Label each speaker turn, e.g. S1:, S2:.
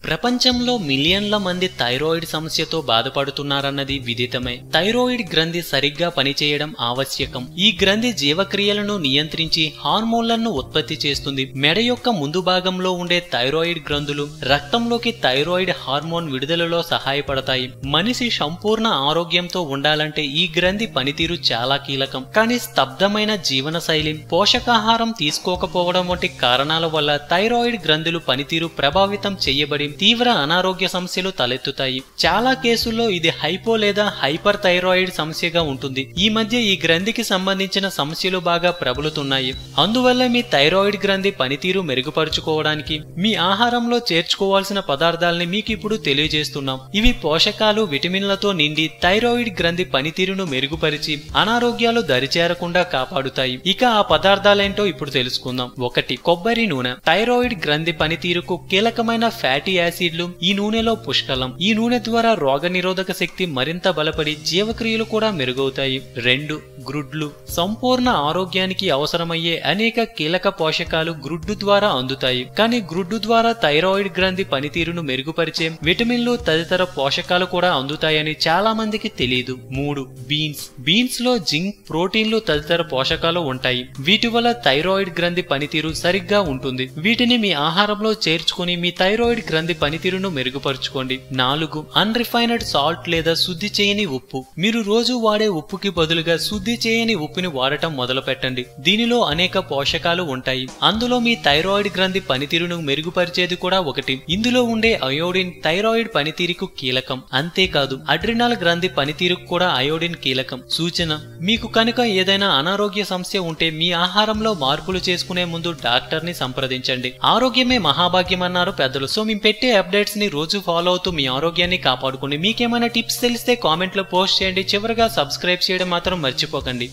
S1: ప్రపంచంలో మిలియన్ల మంది థైరాయిడ్ సమస్యతో బాధపడుతున్నారన్నది విదితమే. థైరాయిడ్ గ్రంథి సరిగ్గా పనిచేయడం ఆవశ్యకం. ఈ గ్రంథి జీవక్రియలను నియంత్రించి హార్మోన్లను ఉత్పత్తి చేస్తుంది. మెడ యొక్క ముందు భాగంలో ఉండే థైరాయిడ్ గ్రంథులు రక్తంలోకి థైరాయిడ్ హార్మోన్ విడుదలలో సహాయపడతాయి. మనిషి సంపూర్ణ ఆరోగ్యంతో ఉండాలంటే ఈ గ్రంథి పనితీరు చాలా కీలకం. కానీ స్తబ్దమైన జీవనశైలి, పోషకాహారం తీసుకోకపోవడం వంటి కారణాల వల్ల థైరాయిడ్ గ్రంథులు పనితీరు ప్రభావితం చేయబడి తీవ్ర అనారోగ్య సమస్యలు తలెత్తుతాయి. చాలా కేసుల్లో ఇది హైపో లేదా హైపర్ థైరాయిడ్ సమస్యగా ఉంటుంది. ఈ మధ్య ఈ గ్రంథికి సంబంధించిన సమస్యలు బాగా ప్రబలుతున్నాయి. అందువల్ల మీ థైరాయిడ్ గ్రంథి పనితీరు మెరుగుపరుచుకోవడానికి మీ ఆహారంలో చేర్చుకోవాల్సిన పదార్థాలని మీకు ఇప్పుడు తెలియజేస్తున్నాం. ఇవి పోషకాలు, విటమిన్లతో నిండి థైరాయిడ్ గ్రంథి పనితీరును మెరుగుపరిచి అనారోగ్యాలు దరిచేరకుండా కాపాడుతాయి. ఇక ఆ పదార్థాలేంటో ఇప్పుడు తెలుసుకుందాం. 1. కొబ్బరి నూనె. థైరాయిడ్ గ్రంథి పనితీరుకు కీలకమైన ఫ్యాటీ యాసిడ్లు ఈ నూనెలో పుష్కలం. ఈ నూనె ద్వారా రోగనిరోధక శక్తి మరింత బలపడి జీవక్రియలు కూడా మెరుగవుతాయి. 2. గ్రుడ్లు. సంపూర్ణ ఆరోగ్యానికి అవసరమయ్యే అనేక కీలక పోషకాలు గ్రుడ్డు ద్వారా అందుతాయి. కానీ గ్రుడ్డు ద్వారా థైరాయిడ్ గ్రంథి పనితీరును మెరుగుపరిచే విటమిన్లు తదితర పోషకాలు కూడా అందుతాయని చాలా మందికి తెలియదు. 3. బీన్స్. బీన్స్ లో జింక్, ప్రోటీన్లు తదితర పోషకాలు ఉంటాయి. వీటి వల్ల థైరాయిడ్ గ్రంథి పనితీరు సరిగ్గా ఉంటుంది. వీటిని మీ ఆహారంలో చేర్చుకుని మీ థైరాయిడ్ గ్రంథి పనితీరును మెరుగుపరుచుకోండి. 4. అన్రిఫైన్డ్ సాల్ట్ లేదా శుద్ధి చేయని ఉప్పు. మీరు రోజు వాడే ఉప్పుకి బదులుగా శుద్ధి చేయని ఉప్పుని వాడటం మొదలు పెట్టండి. దీనిలో అనేక పోషకాలు ఉంటాయి. అందులో మీ థైరాయిడ్ గ్రంథి పనితీరును మెరుగుపరిచేది కూడా ఒకటి. ఇందులో ఉండే అయోడిన్ థైరాయిడ్ పనితీరుకు కీలకం. అంతేకాదు అడ్రినల్ గ్రంథి పనితీరుకు కూడా అయోడిన్ కీలకం. సూచన: మీకు కనుక ఏదైనా అనారోగ్య సమస్య ఉంటే మీ ఆహారంలో మార్పులు చేసుకునే ముందు డాక్టర్ ని సంప్రదించండి. ఆరోగ్యమే మహాభాగ్యం అన్నారు పెద్దలు. సో మేము పెట్టే అప్డేట్స్ ని రోజు ఫాలో అవుతూ మీ ఆరోగ్యాన్ని కాపాడుకోండి. మీకేమైనా టిప్స్ తెలిస్తే కామెంట్ లో పోస్ట్ చేయండి. చివరగా సబ్స్క్రైబ్ చేయడం మాత్రం మర్చిపోకండి.